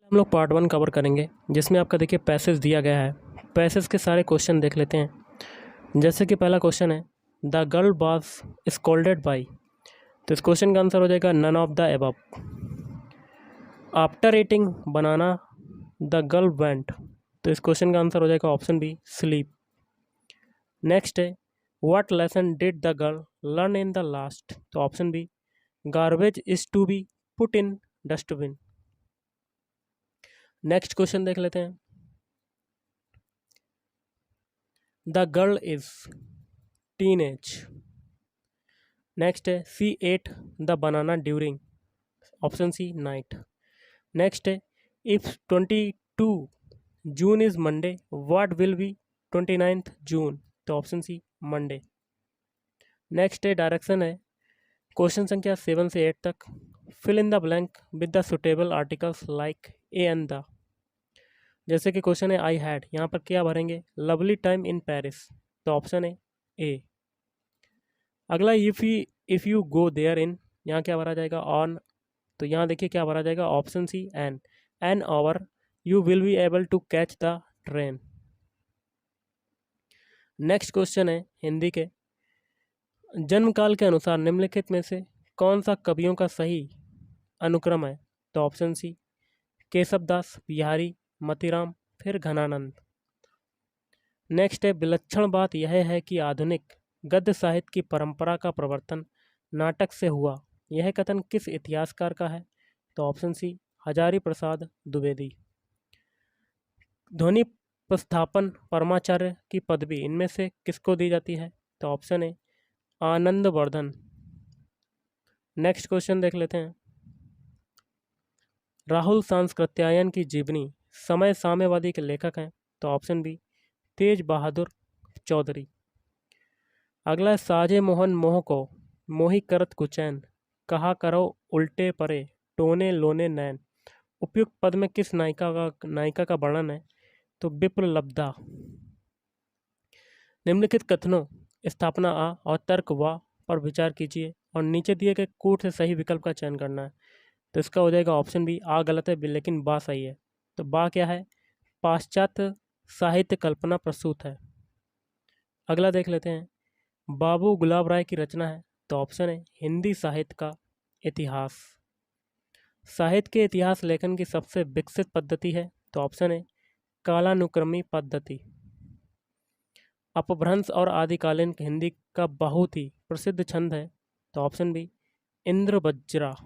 हम लोग part 1 cover करेंगे, जिसमें आपका देखिए पैसेज दिया गया है। पैसेज के सारे क्वेश्चन देख लेते हैं। जैसे कि पहला क्वेश्चन है, the girl was scolded by, तो इस क्वेश्चन का आंसर हो जाएगा none of the above. After eating banana the girl went, तो इस क्वेश्चन का आंसर हो जाएगा ऑप्शन बी स्लीप। नेक्स्ट है, what lesson did the girl learn in the last, तो option B garbage is to be put in dustbin. Next question देख लेते हैं, the girl is teenage. Next है, she at the banana during, option C night. Next है, if 22 June is Monday what will be 29 June, तो option C Monday. Next है, direction है question संख्या 7 से 8 तक, fill in the blank with the suitable articles like a and the. जैसे कि question है आई हैड, यहाँ पर क्या भरेंगे, लवली टाइम इन पेरिस, तो ऑप्शन है ए। अगला, if you go there in, यहाँ क्या भरा जाएगा ऑन, तो यहाँ देखिए क्या भरा जाएगा option C an hour you will be able to catch the train. Next question है हिंदी के, जन्मकाल के अनुसार निम्नलिखित में से कौन सा कवियों का सही अनुक्रम है, तो ऑप्शन सी केशवदास, बिहारी, मतीराम, फिर घनानंद। नेक्स्ट है, विलक्षण बात यह है कि आधुनिक गद्य साहित्य की परंपरा का प्रवर्तन नाटक से हुआ, यह कथन किस इतिहासकार का है, तो ऑप्शन सी हजारी प्रसाद द्विवेदी। ध्वनि प्रस्थापन परमाचार्य की पदवी इनमें से किसको दी जाती है, तो ऑप्शन है आनंदवर्धन। नेक्स्ट क्वेश्चन देख लेते हैं, राहुल सांस्कृत्यायन की जीवनी समय साम्यवादी के लेखक हैं, तो ऑप्शन बी तेज बहादुर चौधरी। अगला है, साजे मोहन मोह को मोही करत कुचैन, कहा करो उल्टे परे टोने लोने नैन, उपयुक्त पद में किस नायिका का वर्णन है, तो विप्रलब्धा। निम्नलिखित कथनों स्थापना आ और तर्क वा पर विचार कीजिए और नीचे दिए गए कूट से सही विकल्प का चयन करना है, तो इसका हो जाएगा ऑप्शन बी आ गलत है लेकिन बा सही है। तो बा क्या है, पाश्चात्य साहित्य कल्पना प्रसूत है। अगला देख लेते हैं, बाबू गुलाब राय की रचना है, तो ऑप्शन है हिंदी साहित्य का इतिहास। साहित्य के इतिहास लेखन की सबसे विकसित पद्धति है, तो ऑप्शन है कालानुक्रमी पद्धति। अपभ्रंश और आदिकालीन हिंदी का बहुत ही प्रसिद्ध छंद है, तो ऑप्शन बी इंद्रवज्रा।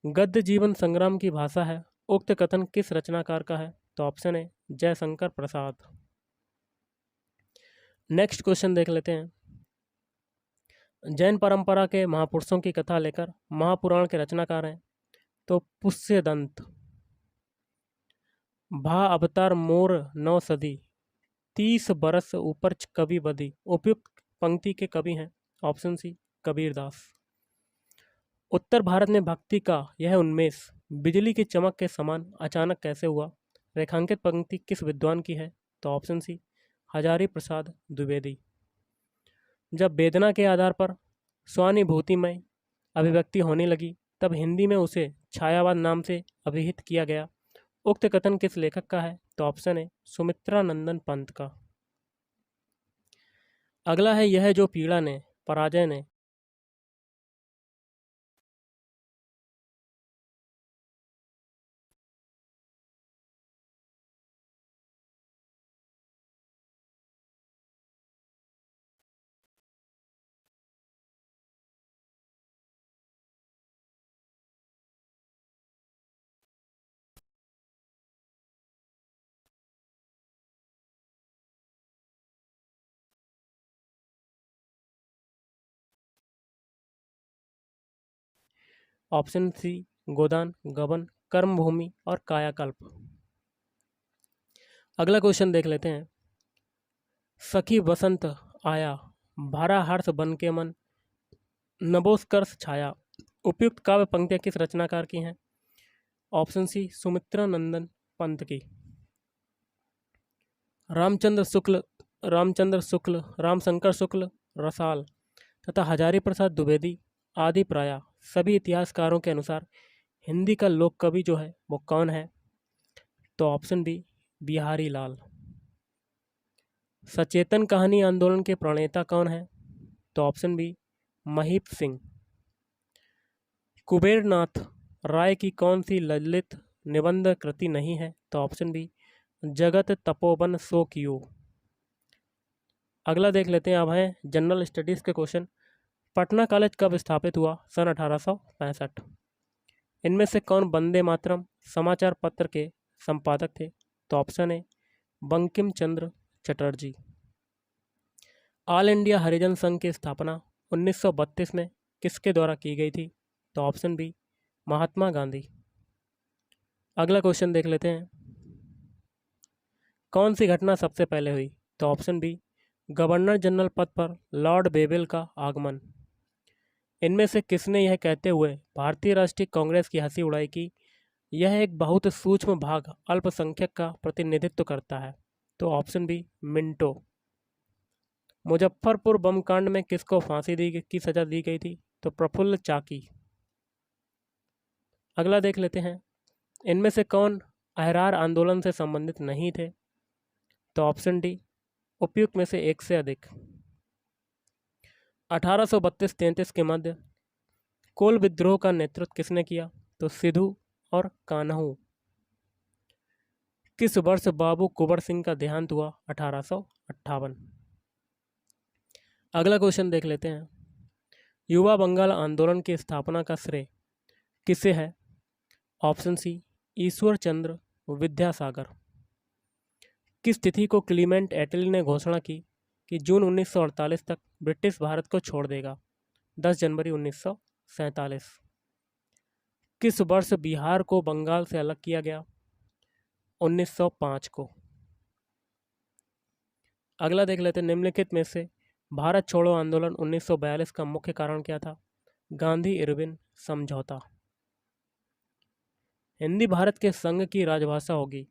गद्य जीवन संग्राम की भाषा है, उक्त कथन किस रचनाकार का है, तो ऑप्शन है जयशंकर प्रसाद। नेक्स्ट क्वेश्चन देख लेते हैं, जैन परंपरा के महापुरुषों की कथा लेकर महापुराण के रचनाकार हैं, तो पुष्यदंत। भा अवतार मोर नौ सदी 30 बरस ऊपर कवि बदी, उपयुक्त पंक्ति के कवि हैं, ऑप्शन सी कबीरदास। उत्तर भारत में भक्ति का यह उन्मेष बिजली की चमक के समान अचानक कैसे हुआ, रेखांकित पंक्ति किस विद्वान की है, तो ऑप्शन सी हजारी प्रसाद द्विवेदी। जब वेदना के आधार पर स्वानुभूतिमय अभिव्यक्ति होने लगी तब हिंदी में उसे छायावाद नाम से अभिहित किया गया, उक्त कथन किस लेखक का है, तो ऑप्शन है सुमित्रा नंदन पंत का। अगला है, यह जो पीड़ा ने पराजय ने ऑप्शन सी गोदान, गबन, कर्मभूमि और कायाकल्प। अगला क्वेश्चन देख लेते हैं, सखी बसंत आया भरा हर्ष बन के मन नभोत्कर्ष छाया, उपयुक्त काव्य पंक्तियां किस रचनाकार की हैं, ऑप्शन सी सुमित्रा नंदन पंत की। रामचंद्र शुक्ल, रामशंकर शुक्ल रसाल तथा हजारी प्रसाद द्विवेदी आदि प्राय सभी इतिहासकारों के अनुसार हिंदी का लोक कवि जो है वो कौन है? तो ऑप्शन बी बिहारी लाल। सचेतन कहानी आंदोलन के प्रणेता कौन है? तो ऑप्शन बी महीप सिंह। कुबेरनाथ राय की कौन सी ललित निबंध कृति नहीं है? तो ऑप्शन बी जगत तपोवन सो कियो। अगला देख लेते हैं, अब है जनरल स्टडीज़ के क्वेश्चन। पटना कॉलेज कब स्थापित हुआ? सन 1865। इनमें से कौन वंदे मातरम समाचार पत्र के संपादक थे? तो option A Bankim Chandra Chatterjee. All India Harijan Sangh की स्थापना 1932 में किसके द्वारा की गई थी? तो ऑप्शन बी महात्मा गांधी। अगला क्वेश्चन देख लेते हैं, कौन सी घटना सबसे पहले हुई? तो ऑप्शन बी गवर्नर जनरल पद पर लॉर्ड बेवेल का आगमन। इनमें से किसने यह कहते हुए भारतीय राष्ट्रीय कांग्रेस की हंसी उड़ाई कि यह एक बहुत सूक्ष्म भाग अल्पसंख्यक का प्रतिनिधित्व करता है? तो ऑप्शन बी मिंटो। मुजफ्फरपुर बम कांड में किसको फांसी की सजा दी गई थी? तो प्रफुल्ल चाकी। अगला देख लेते हैं, इनमें से कौन अहरार आंदोलन से संबंधित नहीं थे? तो ऑप्शन डी उपयुक्त में से एक से अधिक। 1832-33 के मध्य कोल विद्रोह का नेतृत्व किसने किया? तो सिद्धू और कान्हू। किस वर्ष बाबू कुंवर सिंह का देहांत हुआ? 1858। अगला क्वेश्चन देख लेते हैं, युवा बंगाल आंदोलन की स्थापना का श्रेय किसे है? ऑप्शन सी ईश्वर चंद्र विद्यासागर। किस तिथि को क्लीमेंट एटली ने घोषणा की कि जून 1948 तक ब्रिटिश भारत को छोड़ देगा? 10 जनवरी 1947। किस वर्ष बिहार को बंगाल से अलग किया गया? 1905 को। अगला देख लेते हैं, निम्नलिखित में से भारत छोड़ो आंदोलन 1942 का मुख्य कारण क्या था? गांधी इरविन समझौता। हिंदी भारत के संघ की राजभाषा होगी,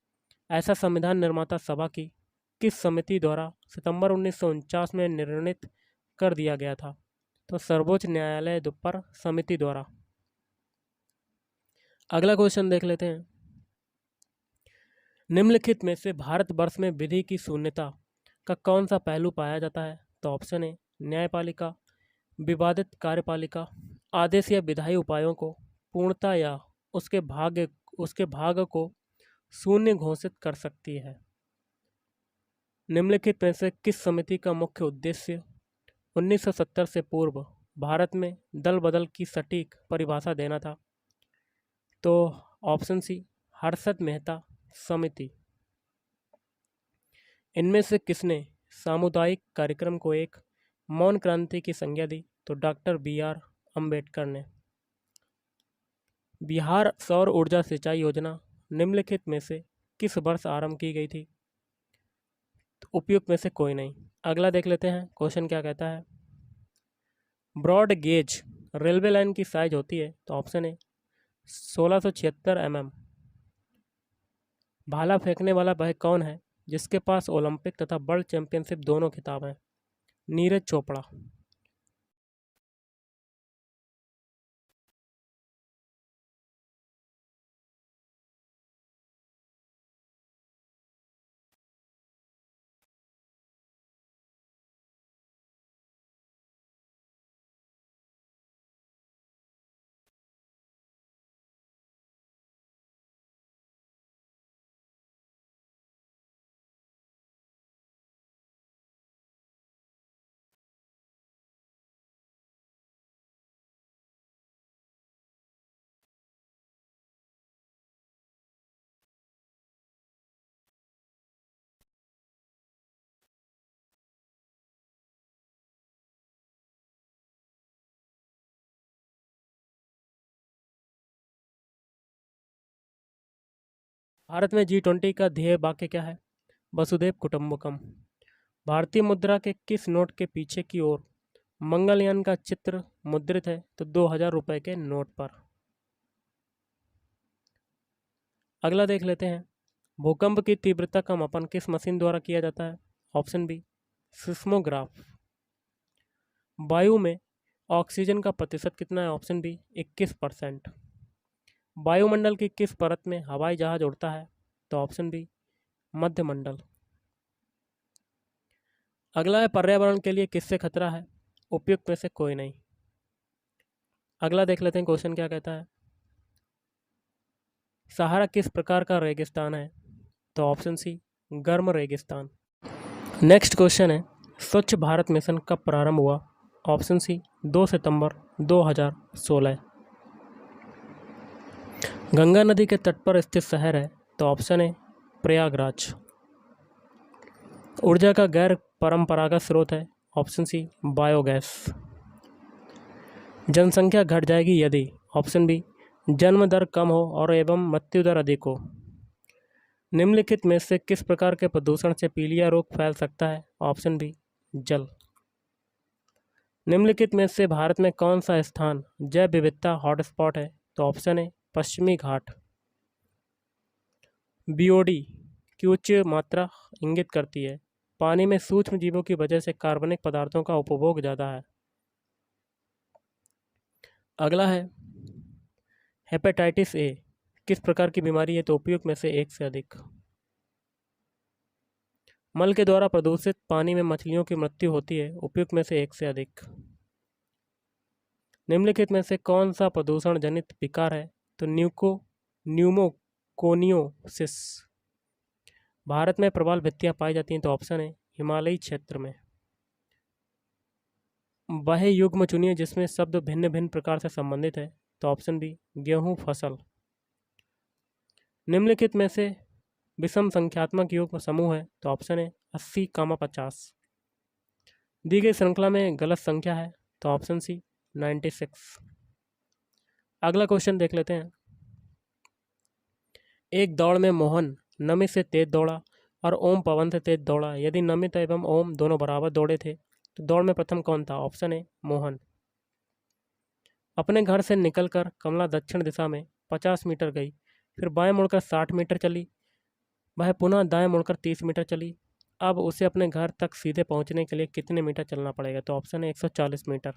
ऐसा संविधान निर्माता सभा की किस समिति द्वारा सितंबर 1949 में निर्णित कर दिया गया था? तो सर्वोच्च न्यायालय पर समिति द्वारा। अगला क्वेश्चन देख लेते हैं, निम्नलिखित में से भारतवर्ष में विधि की शून्यता का कौन सा पहलू पाया जाता है? तो ऑप्शन ए न्यायपालिका, विवादित कार्यपालिका, आदेश या विधायी उपायों को पूर्णता या उसके भाग को शून्य घोषित कर सकती है। निम्नलिखित में से किस समिति का मुख्य उद्देश्य 1970 से पूर्व भारत में दल बदल की सटीक परिभाषा देना था? तो ऑप्शन सी हर्षद मेहता समिति। इनमें से किसने सामुदायिक कार्यक्रम को एक मौन क्रांति की संज्ञा दी? तो डॉक्टर BR अम्बेडकर ने। बिहार सौर ऊर्जा सिंचाई योजना निम्नलिखित में से किस वर्ष आरंभ की गई थी? तो उपयुक्त में से कोई नहीं। अगला देख लेते हैं, क्वेश्चन क्या कहता है, ब्रॉड गेज रेलवे लाइन की साइज होती है? तो ऑप्शन ए 1676 mm। भाला फेंकने वाला वह कौन है जिसके पास ओलंपिक तथा वर्ल्ड चैंपियनशिप दोनों खिताब हैं? नीरज चोपड़ा। भारत में G20 का ध्येय वाक्य क्या है? वसुधैव कुटुंबकम। भारतीय मुद्रा के किस नोट के पीछे की ओर मंगलयान का चित्र मुद्रित है? तो 2000 रुपए के नोट पर। अगला देख लेते हैं, भूकंप की तीव्रता का मापन किस मशीन द्वारा किया जाता है? Option B seismograph. वायु में ऑक्सीजन का प्रतिशत कितना है? Option B 21%। वायुमंडल की किस परत में हवाई जहाज उड़ता है? तो ऑप्शन बी मध्यमंडल। अगला है पर्यावरण के लिए किससे खतरा है? उपयुक्त में से कोई नहीं। अगला देख लेते हैं क्वेश्चन क्या कहता है। सहारा किस प्रकार का रेगिस्तान है? तो ऑप्शन सी गर्म रेगिस्तान। नेक्स्ट क्वेश्चन है स्वच्छ भारत मिशन कब प्रारंभ हुआ? ऑप्शन सी 2 सितंबर 2016। गंगा नदी के तट पर स्थित शहर है? तो ऑप्शन है प्रयागराज। ऊर्जा का गैर परंपरागत स्रोत है? Option C biogas. जनसंख्या घट जाएगी यदि? ऑप्शन बी जन्म दर कम हो और एवं मृत्यु दर अधिक हो। निम्नलिखित में से किस प्रकार के प्रदूषण से पीलिया रोग फैल सकता है? ऑप्शन बी जल। निम्नलिखित में से भारत में कौन सा स्थान जैव विविधता हॉटस्पॉट है? तो ऑप्शन है पश्चिमी घाट। बीओडी की उच्च मात्रा इंगित करती है पानी में सूक्ष्म जीवों की वजह से कार्बनिक पदार्थों का उपभोग ज़्यादा है। अगला है हेपेटाइटिस ए किस प्रकार की बीमारी है? तो उपयुक्त में से एक से अधिक। मल के द्वारा प्रदूषित पानी में मछलियों की मृत्यु होती है? उपयुक्त में से एक से अधिक। निम्नलिखित में से कौन सा प्रदूषण जनित विकार है? तो न्यूमोकोनियोसिस। भारत में प्रबल भित्तियां पाई जाती हैं? तो ऑप्शन है हिमालयी क्षेत्र में। वह युग्म चुनिए जिसमें शब्द भिन्न भिन्न प्रकार से संबंधित है? तो ऑप्शन बी गेहूं फसल। निम्नलिखित में से विषम संख्यात्मक युग्म समूह है? तो ऑप्शन है 80, 50। दी गई श्रृंखला में गलत संख्या है? तो ऑप्शन सी 96। अगला क्वेश्चन देख लेते हैं। एक दौड़ में मोहन नमित से तेज दौड़ा और ओम पवन से तेज दौड़ा। यदि नमित एवं ओम दोनों बराबर दौड़े थे तो दौड़ में प्रथम कौन था? ऑप्शन है मोहन। अपने घर से निकलकर कमला दक्षिण दिशा में 50 मीटर गई, फिर बाएं मुड़कर 60 मीटर चली। वह पुनः दाएं मुड़कर 30 मीटर चली। अब उसे अपने घर तक सीधे पहुंचने के लिए कितने मीटर चलना पड़ेगा? तो ऑप्शन है 140 मीटर।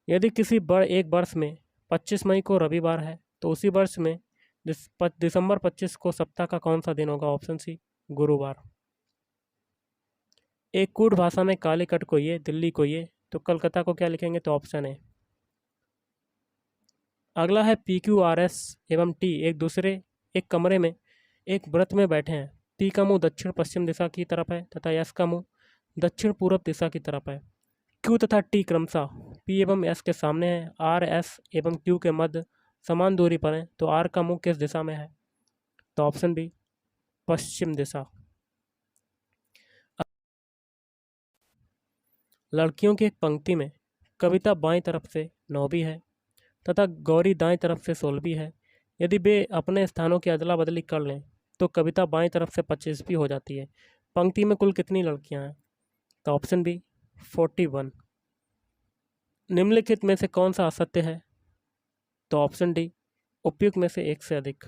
यदि किसी एक वर्ष में 25 मई को रविवार है तो उसी वर्ष में दिसंबर 25 को सप्ताह का कौन सा दिन होगा? ऑप्शन सी गुरुवार। एक कूट भाषा में कालीकट को ये, दिल्ली को ये, तो कलकत्ता को क्या लिखेंगे? तो ऑप्शन है। अगला है PQRS एवं T एक कमरे में एक व्रत में बैठे हैं। P का मुंह दक्षिण पश्चिम दिशा की तरफ है तथा S का मुंह दक्षिण पूर्व दिशा की तरफ है। Q तथा T क्रमशः P एवं S के सामने है। R S एवं Q के मध्य समान दूरी पर है। तो R का मुंह किस दिशा में है? तो ऑप्शन बी पश्चिम दिशा। लड़कियों की एक पंक्ति में कविता बाईं तरफ से 9वीं है तथा गौरी दाएं तरफ से 16वीं है। यदि वे अपने स्थानों की अदला बदली कर लें तो कविता बाएं तरफ से 25वीं हो जाती है। पंक्ति में कुल कितनी लड़कियां हैं? तो ऑप्शन बी 41। निम्नलिखित में से कौन सा असत्य है? तो ऑप्शन डी उपयुक्त में से एक से अधिक।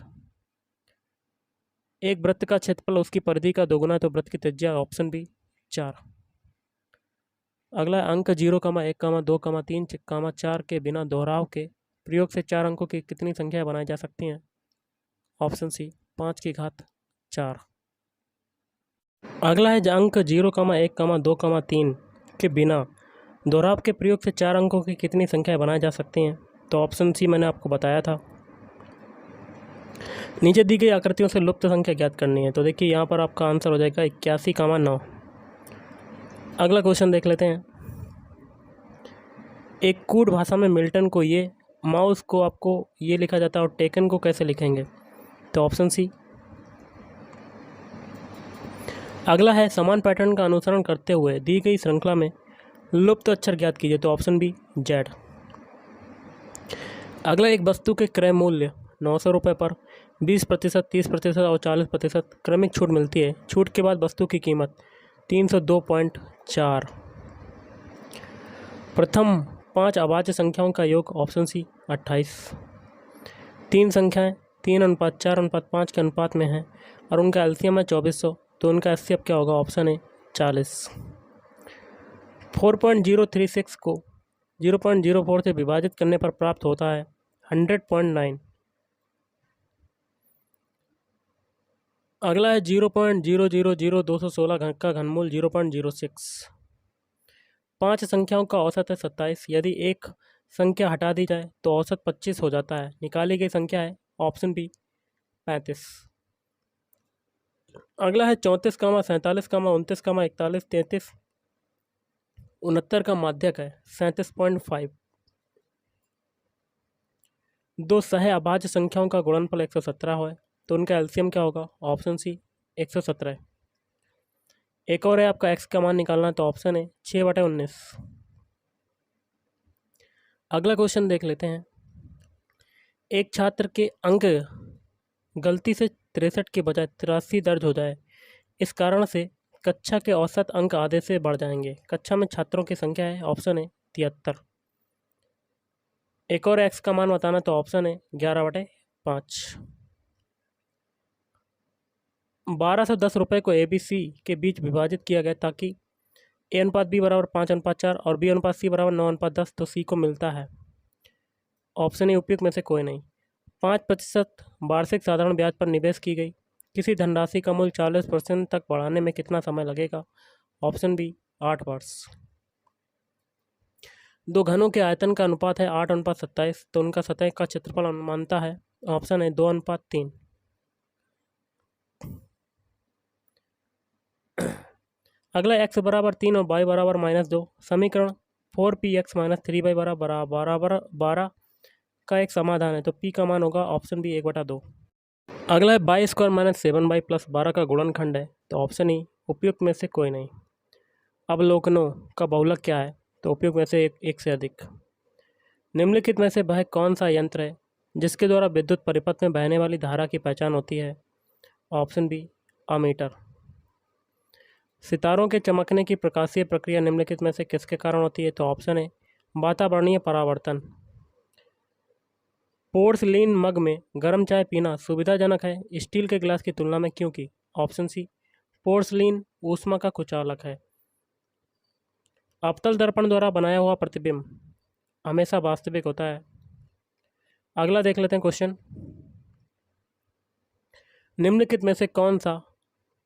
एक वृत्त का क्षेत्रफल उसकी परिधि का दोगुना तो वृत्त की त्रिज्या ऑप्शन बी 4। अगला अंक 0, 1, 2, 3, 4 के बिना दोहराव के प्रयोग से 4 अंकों की कितनी संख्या बनाई जा सकती हैं? ऑप्शन सी 5 की घात 4। अगला है अंक 0, 1, 2, 3 के बिना दोहराव के प्रयोग से 4 अंकों की कितनी संख्या बनाई जा सकती हैं? तो ऑप्शन सी मैंने आपको बताया था। नीचे दी गई आकृतियों से लुप्त संख्या ज्ञात करनी है। तो देखिए यहाँ पर आपका आंसर हो जाएगा 81, 9। अगला क्वेश्चन देख लेते हैं। एक कूट भाषा में मिल्टन को ये, माउस को आपको ये लिखा जाता है और टेकन को कैसे लिखेंगे? तो ऑप्शन सी। अगला है समान पैटर्न का अनुसरण करते हुए दी गई श्रृंखला में लुप्त अक्षर ज्ञात कीजिए। तो ऑप्शन बी जेड। अगला एक वस्तु के क्रय मूल्य 900 रुपये पर 20%, 30% और 40% क्रमिक छूट मिलती है। छूट के बाद वस्तु की कीमत 302.4। प्रथम 5 अभाज्य संख्याओं का योग ऑप्शन सी 28। 3 संख्याएं 3:4:5 के अनुपात में हैं और उनका एलसीएम है 2400, तो उनका एचसीएफ क्या होगा? ऑप्शन है 40। 4.036 को 0.04 से विभाजित करने पर प्राप्त होता है 100.9। अगला है 0.000216 का घनमूल 0.06। 5 संख्याओं का औसत है 27। यदि एक संख्या हटा दी जाए तो औसत 25 हो जाता है। निकाली गई संख्या है ऑप्शन बी 35। अगला है 34, 47, 29, 41, 33, 69 का माध्यक है 37.5। दो सह अभाज्य संख्याओं का गुणनफल 117 है तो उनका एलसीएम क्या होगा? Option C 117। एक और है आपका एक्स का मान निकालना है तो ऑप्शन है 6/19। अगला क्वेश्चन देख लेते हैं। एक छात्र के अंक गलती से 63 के बजाय 83 दर्ज हो जाए, इस कारण से कक्षा के औसत अंक आधे से बढ़ जाएंगे। कक्षा में छात्रों की संख्या है ऑप्शन है 73। एक और एक्स का मान बताना तो ऑप्शन है 11/5। 1210 रुपये को ABC के बीच विभाजित किया गया ताकि A/B बराबर 5/4 और B/C बराबर 9/10 तो C को मिलता है। ऑप्शन ए उपयुक्त में से कोई नहीं। 5% वार्षिक साधारण ब्याज पर निवेश की गई किसी धनराशि का मूल्य 40% तक बढ़ाने में कितना समय लगेगा? ऑप्शन बी 8 वर्ष। दो घनों के आयतन का अनुपात है 8:27 तो उनका सतह का क्षेत्रफल अनुमानता है ऑप्शन है 2:3। अगला x बराबर 3 और y बराबर -2 समीकरण 4px - 3y बराबर 12 का एक समाधान है तो p का मान होगा ऑप्शन बी 1/2। अगला है y² - 7y + 12 का गुणनखंड है तो ऑप्शन ई उपयुक्त में से कोई नहीं। अवलोकनों का बहुलक क्या है? तो उपयुक्त में से एक से अधिक। निम्नलिखित में से वह कौन सा यंत्र है जिसके द्वारा विद्युत परिपथ में बहने वाली धारा की पहचान होती है? Option B ammeter. सितारों के चमकने की प्रकाशीय प्रक्रिया निम्नलिखित में से किसके कारण होती है? तो ऑप्शन है वातावरणीय परावर्तन। पोर्सलीन मग में गर्म चाय पीना सुविधाजनक है स्टील के गिलास की तुलना में क्योंकि? ऑप्शन सी पोर्सलीन ऊष्मा का कुचालक है। अवतल दर्पण द्वारा बनाया हुआ प्रतिबिंब हमेशा वास्तविक होता है। अगला देख लेते हैं क्वेश्चन। निम्नलिखित में से कौन सा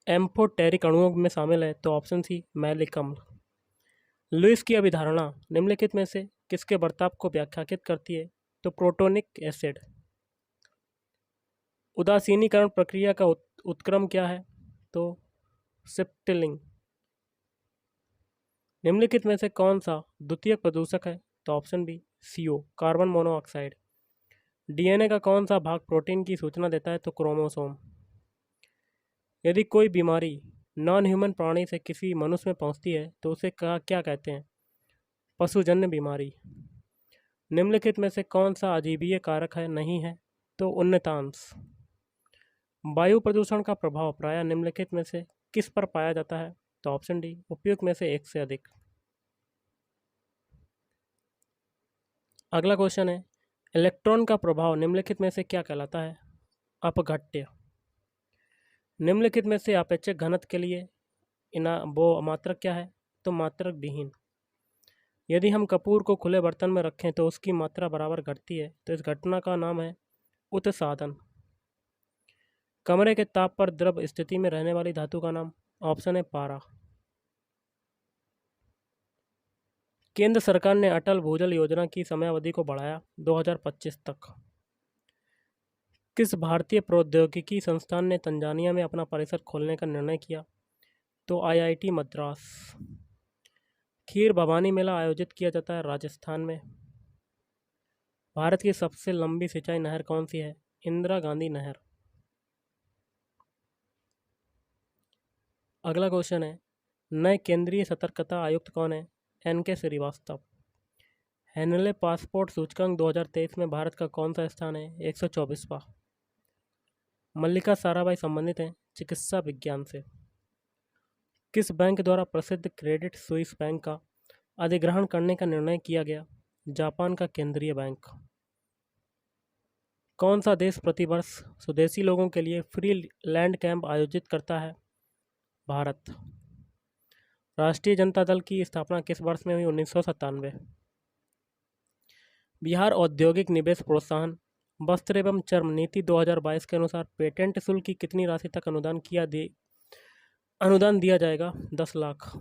एम्फोटेरिक अणुओं में शामिल है? तो ऑप्शन सी मैलिक अम्ल। लुईस की अभिधारणा निम्नलिखित में से किसके बर्ताव को व्याख्यायित करती है? तो प्रोटोनिक एसिड। उदासीनीकरण प्रक्रिया का उत्क्रम क्या है? तो शिफ्टलिंग। निम्नलिखित में से कौन सा द्वितीयक प्रदूषक है? तो option B CO carbon monoxide. DNA का कौन सा भाग प्रोटीन की सूचना देता है? तो क्रोमोसोम। यदि कोई बीमारी नॉन ह्यूमन प्राणी से किसी मनुष्य में पहुंचती है तो उसे क्या कहते हैं? पशुजन्य बीमारी। निम्नलिखित में से कौन सा अजीवीय कारक है? नहीं है तो उन्नतांश। वायु प्रदूषण का प्रभाव प्रायः निम्नलिखित में से किस पर पाया जाता है? तो ऑप्शन डी उपयुक्त में से एक से अधिक। अगला क्वेश्चन है इलेक्ट्रॉन का प्रभाव निम्नलिखित में से क्या कहलाता है? अपघट्य। निम्नलिखित में से आपेक्षिक घनत्व के लिए वो मात्रक क्या है? तो मात्रक विहीन। यदि हम कपूर को खुले बर्तन में रखें तो उसकी मात्रा बराबर घटती है तो इस घटना का नाम है उत्साधन। कमरे के ताप पर द्रव स्थिति में रहने वाली धातु का नाम? ऑप्शन है पारा। केंद्र सरकार ने अटल भूजल योजना की समयावधि को बढ़ाया 2025 तक। किस भारतीय प्रौद्योगिकी संस्थान ने तंजानिया में अपना परिसर खोलने का निर्णय किया? तो IIT मद्रास। खीर भवानी मेला आयोजित किया जाता है राजस्थान में। भारत की सबसे लंबी सिंचाई नहर कौन सी है? इंदिरा गांधी नहर। अगला क्वेश्चन है नए केंद्रीय सतर्कता आयुक्त कौन है? NK श्रीवास्तव। हेनले पासपोर्ट सूचकांक 2023 में भारत का कौन सा स्थान है? 124वां। मल्लिका साराभाई संबंधित हैं चिकित्सा विज्ञान से। किस बैंक द्वारा प्रसिद्ध क्रेडिट स्विस बैंक का अधिग्रहण करने का निर्णय किया गया? जापान का केंद्रीय बैंक। कौन सा देश प्रतिवर्ष स्वदेशी लोगों के लिए फ्री लैंड कैंप आयोजित करता है? भारत। राष्ट्रीय जनता दल की स्थापना किस वर्ष में हुई? 1997। बिहार औद्योगिक निवेश प्रोत्साहन वस्त्र एवं चर्म नीति 2022 के अनुसार पेटेंट शुल्क की कितनी राशि तक अनुदान दिया जाएगा? 10 लाख।